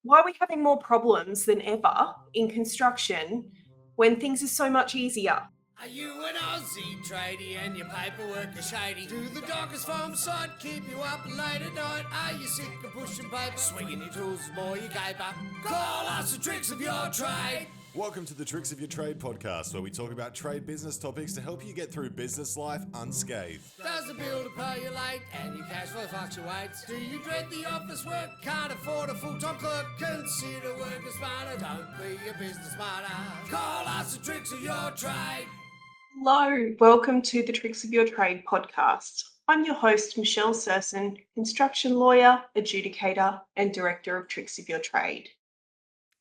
Why are we having more problems than ever in construction when things are so much easier? Are you an Aussie tradie and your paperwork is shady? Do the dockers farm site keep you up late at night? Are you sick of pushing paper, swinging your tools more you caper? Call us the tricks of your trade. Welcome to the Tricks of Your Trade podcast, where we talk about trade business topics to help you get through business life unscathed. Does the builder pay you late and your cash flow fluctuates? Do you dread the office work? Can't afford a full-time clerk? Consider working smarter, don't be a business martyr. Call us the tricks of your trade. Hello, welcome to the Tricks of Your Trade podcast. I'm your host, Michelle Serson, construction lawyer, adjudicator, and director of Tricks of Your Trade.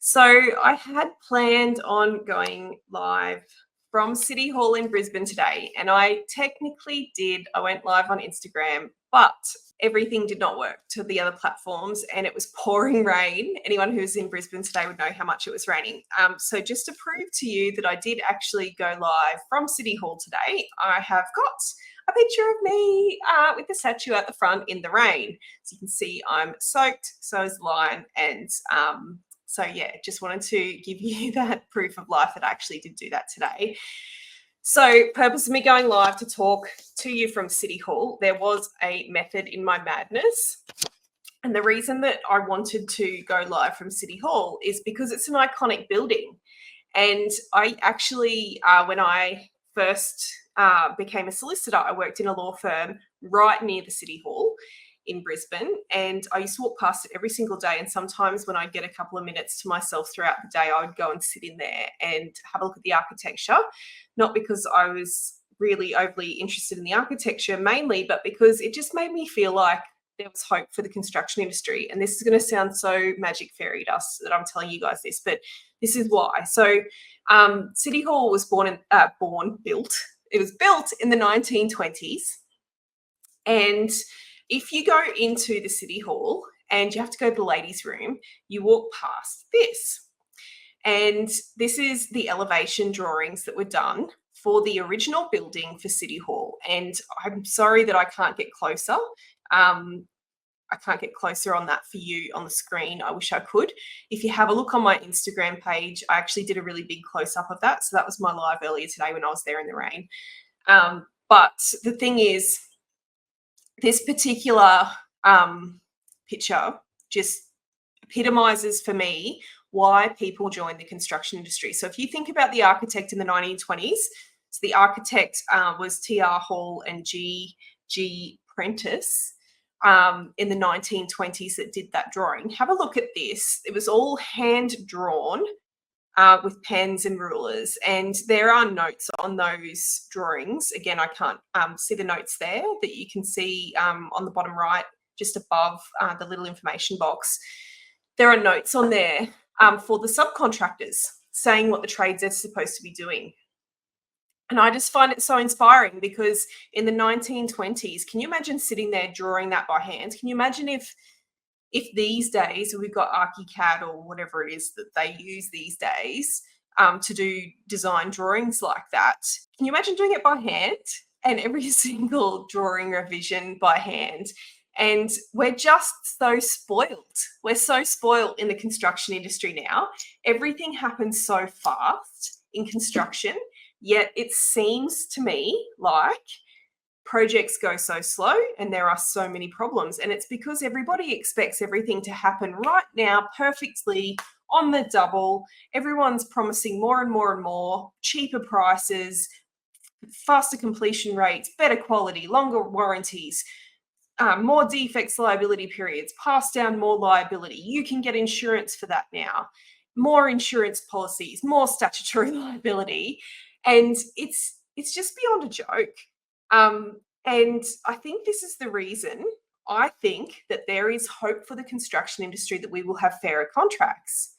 So I had planned on going live from City Hall in Brisbane today, and I technically did. I went live on Instagram, but everything did not work to the other platforms, and it was pouring rain. Anyone who's in Brisbane today would know how much it was raining. So just to prove to you that I did actually go live from City Hall today, I have got a picture of me with the statue at the front in the rain. So you can see I'm soaked, so is the line, and so yeah, just wanted to give you that proof of life that I actually did do that today. So purpose of me going live to talk to you from City Hall, there was a method in my madness. And the reason that I wanted to go live from City Hall is because it's an iconic building. And I actually, when I first became a solicitor, I worked in a law firm right near the City Hall in Brisbane, and I used to walk past it every single day. And sometimes when I'd get a couple of minutes to myself throughout the day, I would go and sit in there and have a look at the architecture, not because I was really overly interested in the architecture mainly, but because it just made me feel like there was hope for the construction industry. And this is going to sound so magic fairy dust that I'm telling you guys this, but this is why. So City Hall was built. It was built in the 1920s, and if you go into the City Hall and you have to go to the ladies' room, you walk past this. And this is the elevation drawings that were done for the original building for City Hall. And I'm sorry that I can't get closer. I can't get closer on that for you on the screen. I wish I could. If you have a look on my Instagram page, I actually did a really big close-up of that. So that was my live earlier today when I was there in the rain. But the thing is, this particular picture just epitomizes for me why people join the construction industry. So if you think about the architect in the 1920s, so the architect was T.R. Hall and G. Prentice in the 1920s that did that drawing. Have a look at this. It was all hand drawn with pens and rulers, and there are notes on those drawings. Again, I can't see the notes there that you can see on the bottom right, just above the little information box. There are notes on there for the subcontractors saying what the trades are supposed to be doing. And I just find it so inspiring because in the 1920s, can you imagine sitting there drawing that by hand? Can you imagine if these days we've got ArchiCAD or whatever it is that they use these days to do design drawings like that? Can you imagine doing it by hand and every single drawing revision by hand? And we're just so spoiled. We're so spoiled in the construction industry now. Everything happens so fast in construction, yet it seems to me like projects go so slow and there are so many problems. And it's because everybody expects everything to happen right now, perfectly on the double. Everyone's promising more and more and more, cheaper prices, faster completion rates, better quality, longer warranties, more defects liability periods, pass down more liability. You can get insurance for that now, more insurance policies, more statutory liability. And it's just beyond a joke. And I think this is the reason I think that there is hope for the construction industry that we will have fairer contracts.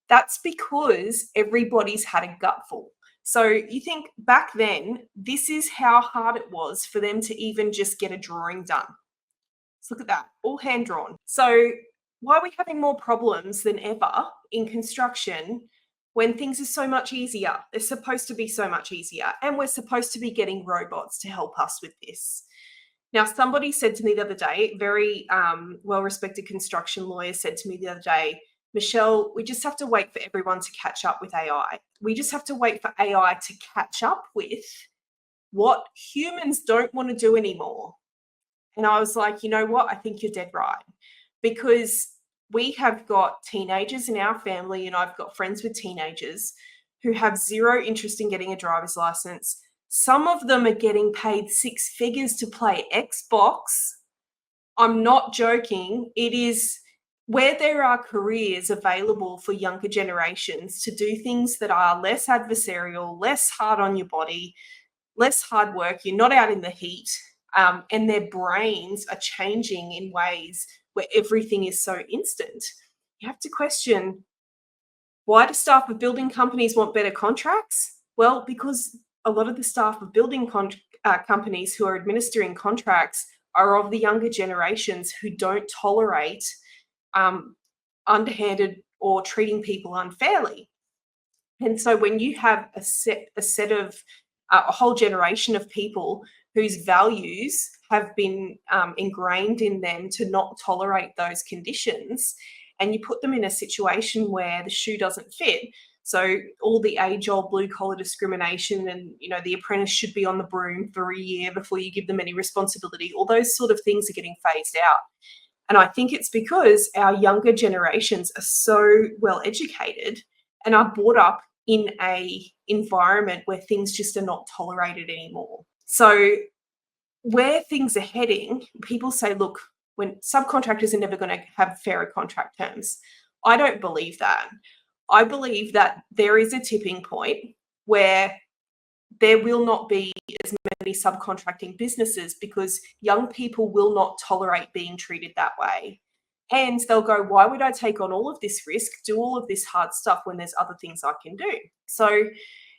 That's because everybody's had a gutful. So you think back then, this is how hard it was for them to even just get a drawing done. Let's look at that, all hand drawn. So why are we having more problems than ever in construction when things are so much easier? They're supposed to be so much easier, and we're supposed to be getting robots to help us with this. Now, somebody said to me the other day, very well-respected construction lawyer said to me the other day, Michelle, we just have to wait for everyone to catch up with AI. We just have to wait for AI to catch up with what humans don't want to do anymore. And I was like, you know what? I think you're dead right. Because we have got teenagers in our family, and I've got friends with teenagers who have zero interest in getting a driver's license. Some of them are getting paid 6 figures to play Xbox. I'm not joking. It is where there are careers available for younger generations to do things that are less adversarial, less hard on your body, less hard work. You're not out in the heat, and their brains are changing in ways where everything is so instant. You have to question, why do staff of building companies want better contracts? Well, because a lot of the staff of building companies who are administering contracts are of the younger generations who don't tolerate underhanded or treating people unfairly. And so when you have a set of a whole generation of people whose values have been ingrained in them to not tolerate those conditions, and you put them in a situation where the shoe doesn't fit, so all the age-old blue-collar discrimination and, you know, the apprentice should be on the broom for a year before you give them any responsibility, all those sort of things are getting phased out. And I think it's because our younger generations are so well educated and are brought up in a environment where things just are not tolerated anymore. So where things are heading, people say, look, when subcontractors are never going to have fairer contract terms. I don't believe that. I believe that there is a tipping point where there will not be as many subcontracting businesses because young people will not tolerate being treated that way. And they'll go, why would I take on all of this risk, do all of this hard stuff when there's other things I can do? So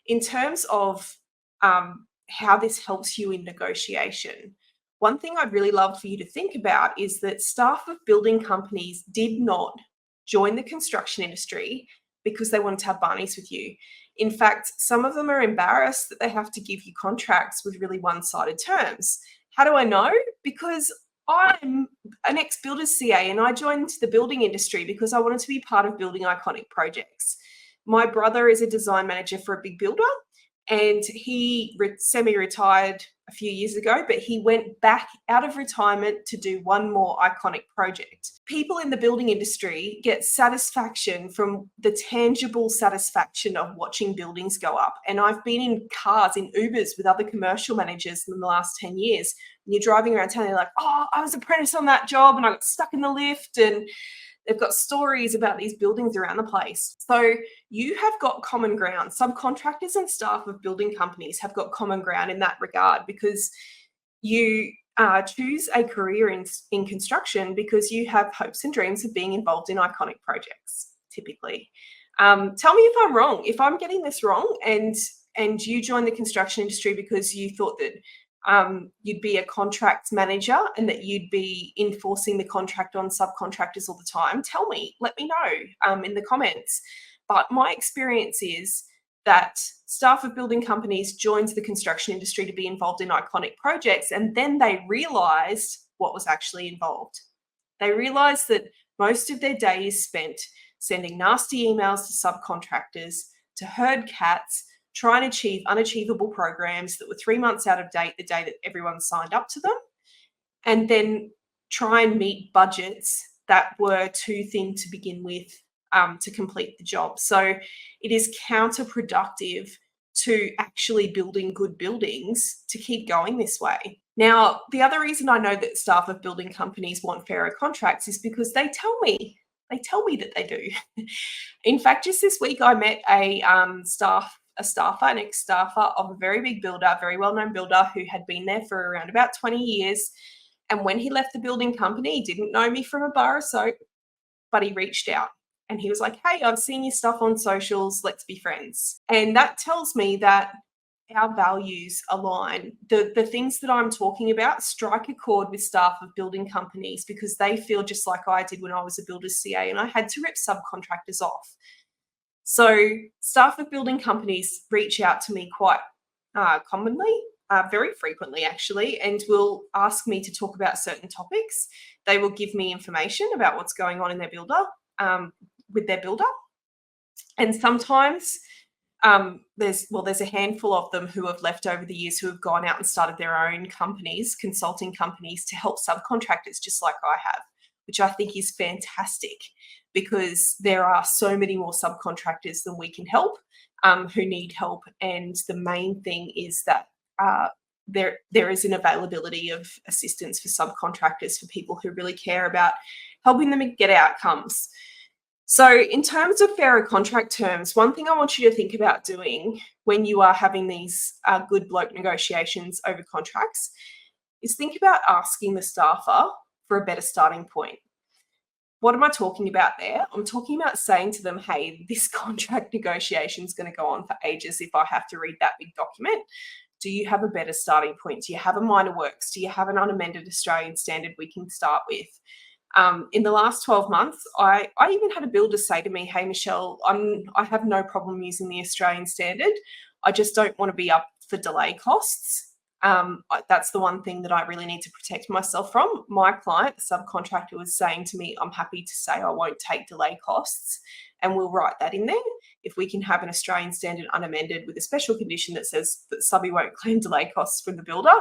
in terms of how this helps you in negotiation, one thing I'd really love for you to think about is that staff of building companies did not join the construction industry because they wanted to have barneys with you. In fact, some of them are embarrassed that they have to give you contracts with really one-sided terms. How do I know? Because I'm an ex-builder's CA and I joined the building industry because I wanted to be part of building iconic projects. My brother is a design manager for a big builder, and he semi-retired a few years ago, but he went back out of retirement to do one more iconic project. People in the building industry get satisfaction from the tangible satisfaction of watching buildings go up. And I've been in cars, in Ubers with other commercial managers in the last 10 years. And you're driving around town, and you're like, oh, I was apprentice on that job and I got stuck in the lift, and they've got stories about these buildings around the place. So you have got common ground. Subcontractors and staff of building companies have got common ground in that regard because you choose a career in construction because you have hopes and dreams of being involved in iconic projects, typically. Tell me if I'm wrong. If I'm getting this wrong and you joined the construction industry because you thought that you'd be a contracts manager and that you'd be enforcing the contract on subcontractors all the time, tell me, let me know in the comments. But my experience is that staff of building companies joined the construction industry to be involved in iconic projects, and then they realised what was actually involved. They realised that most of their day is spent sending nasty emails to subcontractors to herd cats, try and achieve unachievable programs that were 3 months out of date the day that everyone signed up to them, and then try and meet budgets that were too thin to begin with to complete the job. So it is counterproductive to actually building good buildings to keep going this way. Now, the other reason I know that staff of building companies want fairer contracts is because they tell me that they do. In fact, just this week I met an ex-staffer of a very big builder, very well-known builder who had been there for around about 20 years. And when he left the building company, he didn't know me from a bar of soap, but he reached out and he was like, hey, I've seen your stuff on socials, let's be friends. And that tells me that our values align. The things that I'm talking about strike a chord with staff of building companies because they feel just like I did when I was a builder's CA and I had to rip subcontractors off. So staff of building companies reach out to me quite commonly, very frequently actually, and will ask me to talk about certain topics. They will give me information about what's going on in their builder. with their builder. And sometimes there's a handful of them who have left over the years who have gone out and started their own companies, consulting companies, to help subcontractors just like I have, which I think is fantastic, because there are so many more subcontractors than we can help, who need help. And the main thing is that there is an availability of assistance for subcontractors, for people who really care about helping them get outcomes. So in terms of fairer contract terms, one thing I want you to think about doing when you are having these good bloke negotiations over contracts is think about asking the staffer for a better starting point. What am I talking about there? I'm talking about saying to them, hey, this contract negotiation is going to go on for ages if I have to read that big document. Do you have a better starting point? Do you have a minor works? Do you have an unamended Australian standard we can start with? In the last 12 months, I even had a builder say to me, hey, Michelle, I have no problem using the Australian standard. I just don't want to be up for delay costs. That's the one thing that I really need to protect myself from. My client, the subcontractor, was saying to me, I'm happy to say I won't take delay costs, and we'll write that in there. If we can have an Australian standard unamended with a special condition that says that subby won't claim delay costs from the builder,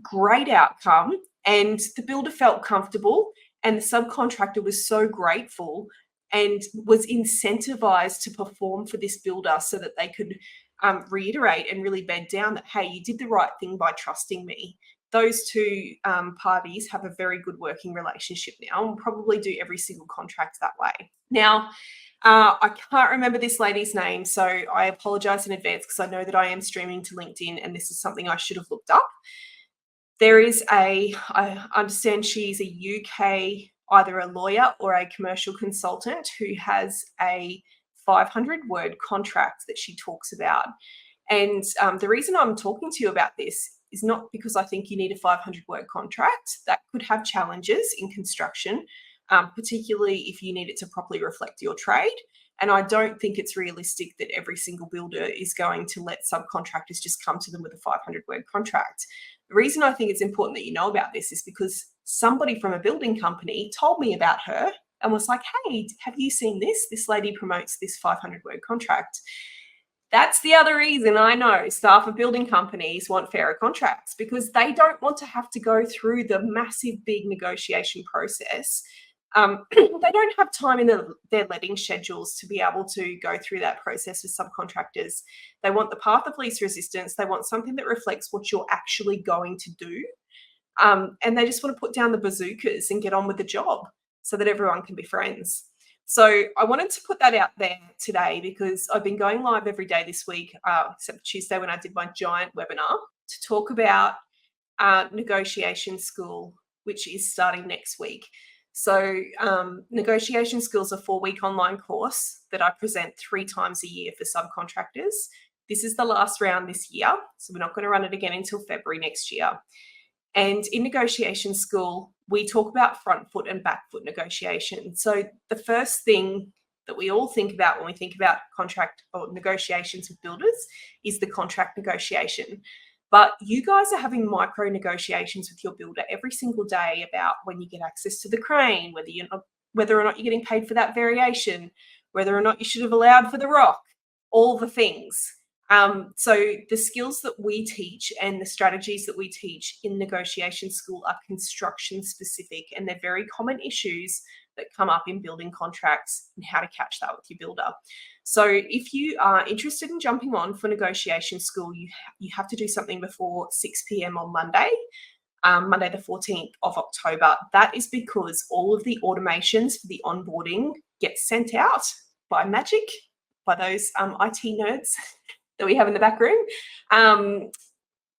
great outcome. And the builder felt comfortable, and the subcontractor was so grateful and was incentivized to perform for this builder so that they could reiterate and really bed down that, hey, you did the right thing by trusting me. Those two parties have a very good working relationship now, and will probably do every single contract that way. Now, I can't remember this lady's name, so I apologize in advance, because I know that I am streaming to LinkedIn and this is something I should have looked up. There is I understand she's a UK, either a lawyer or a commercial consultant, who has a 500-word contract that she talks about. And the reason I'm talking to you about this is not because I think you need a 500-word contract. That could have challenges in construction, particularly if you need it to properly reflect your trade. And I don't think it's realistic that every single builder is going to let subcontractors just come to them with a 500-word contract. The reason I think it's important that you know about this is because somebody from a building company told me about her and was like, hey, have you seen this? This lady promotes this 500-word contract. That's the other reason I know staff of building companies want fairer contracts, because they don't want to have to go through the massive big negotiation process. They don't have time in their letting schedules to be able to go through that process with subcontractors. They want the path of least resistance. They want something that reflects what you're actually going to do. And they just want to put down the bazookas and get on with the job so that everyone can be friends. So I wanted to put that out there today, because I've been going live every day this week, except Tuesday when I did my giant webinar, to talk about negotiation school, which is starting next week. So negotiation skills are a 4-week online course that I present 3 times a year for subcontractors. This is the last round this year, so we're not going to run it again until February next year. And in negotiation school, we talk about front foot and back foot negotiation. So the first thing that we all think about when we think about contract or negotiations with builders is the contract negotiation. But you guys are having micro negotiations with your builder every single day about when you get access to the crane, whether or not you're getting paid for that variation, whether or not you should have allowed for the rock, all the things. So the skills that we teach and the strategies that we teach in negotiation school are construction specific, and they're very common issues that come up in building contracts and how to catch that with your builder. So if you are interested in jumping on for negotiation school, you have to do something before 6 p.m. on Monday, Monday the 14th of October. That is because all of the automations for the onboarding get sent out by magic by those IT nerds that we have in the back room.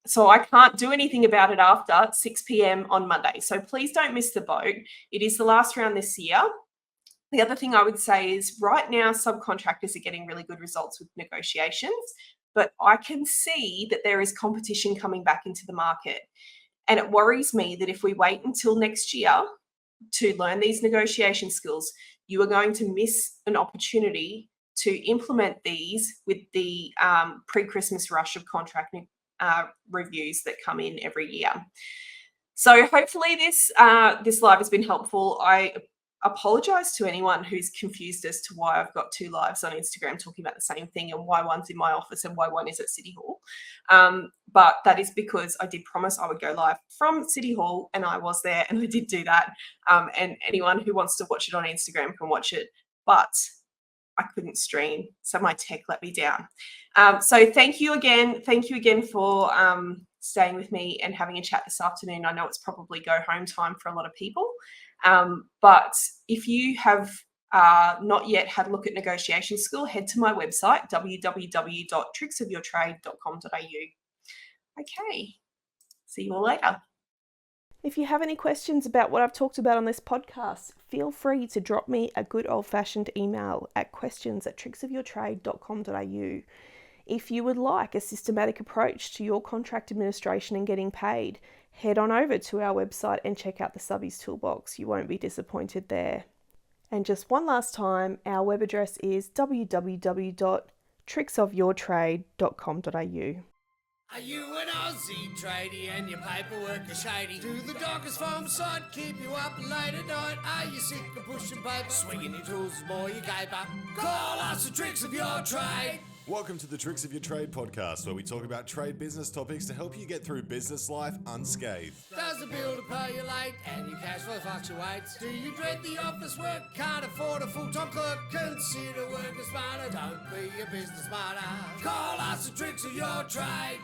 So I can't do anything about it after 6 p.m. on Monday. So please don't miss the boat. It is the last round this year. The other thing I would say is right now, subcontractors are getting really good results with negotiations, but I can see that there is competition coming back into the market. And it worries me that if we wait until next year to learn these negotiation skills, you are going to miss an opportunity to implement these with the pre-Christmas rush of contract reviews that come in every year. So hopefully this live has been helpful. I apologise to anyone who's confused as to why I've got 2 lives on Instagram talking about the same thing and why one's in my office and why one is at City Hall. But that is because I did promise I would go live from City Hall, and I was there, and I did do that. And anyone who wants to watch it on Instagram can watch it. But I couldn't stream, so my tech let me down. So thank you again. Thank you again for staying with me and having a chat this afternoon. I know it's probably go home time for a lot of people. But if you have not yet had a look at negotiation school, head to my website, www.tricksofyourtrade.com.au. Okay, see you all later. If you have any questions about what I've talked about on this podcast, feel free to drop me a good old-fashioned email at questions@tricksofyourtrade.com.au. If you would like a systematic approach to your contract administration and getting paid, head on over to our website and check out the Subbies toolbox. You won't be disappointed there. And just one last time, our web address is www.tricksofyourtrade.com.au. Are you an Aussie tradie and your paperwork is shady? Do the dockers farm side keep you up late at night? Are you sick of pushing paper, swinging your tools more you caper? Call us the Tricks of Your Trade. Welcome to the Tricks of Your Trade podcast, where we talk about trade business topics to help you get through business life unscathed. Does the builder pay you late and your cash flow fluctuates? Do you dread the office work? Can't afford a full-time clerk? Consider working smarter. Don't be a business martyr. Call us the Tricks of Your Trade.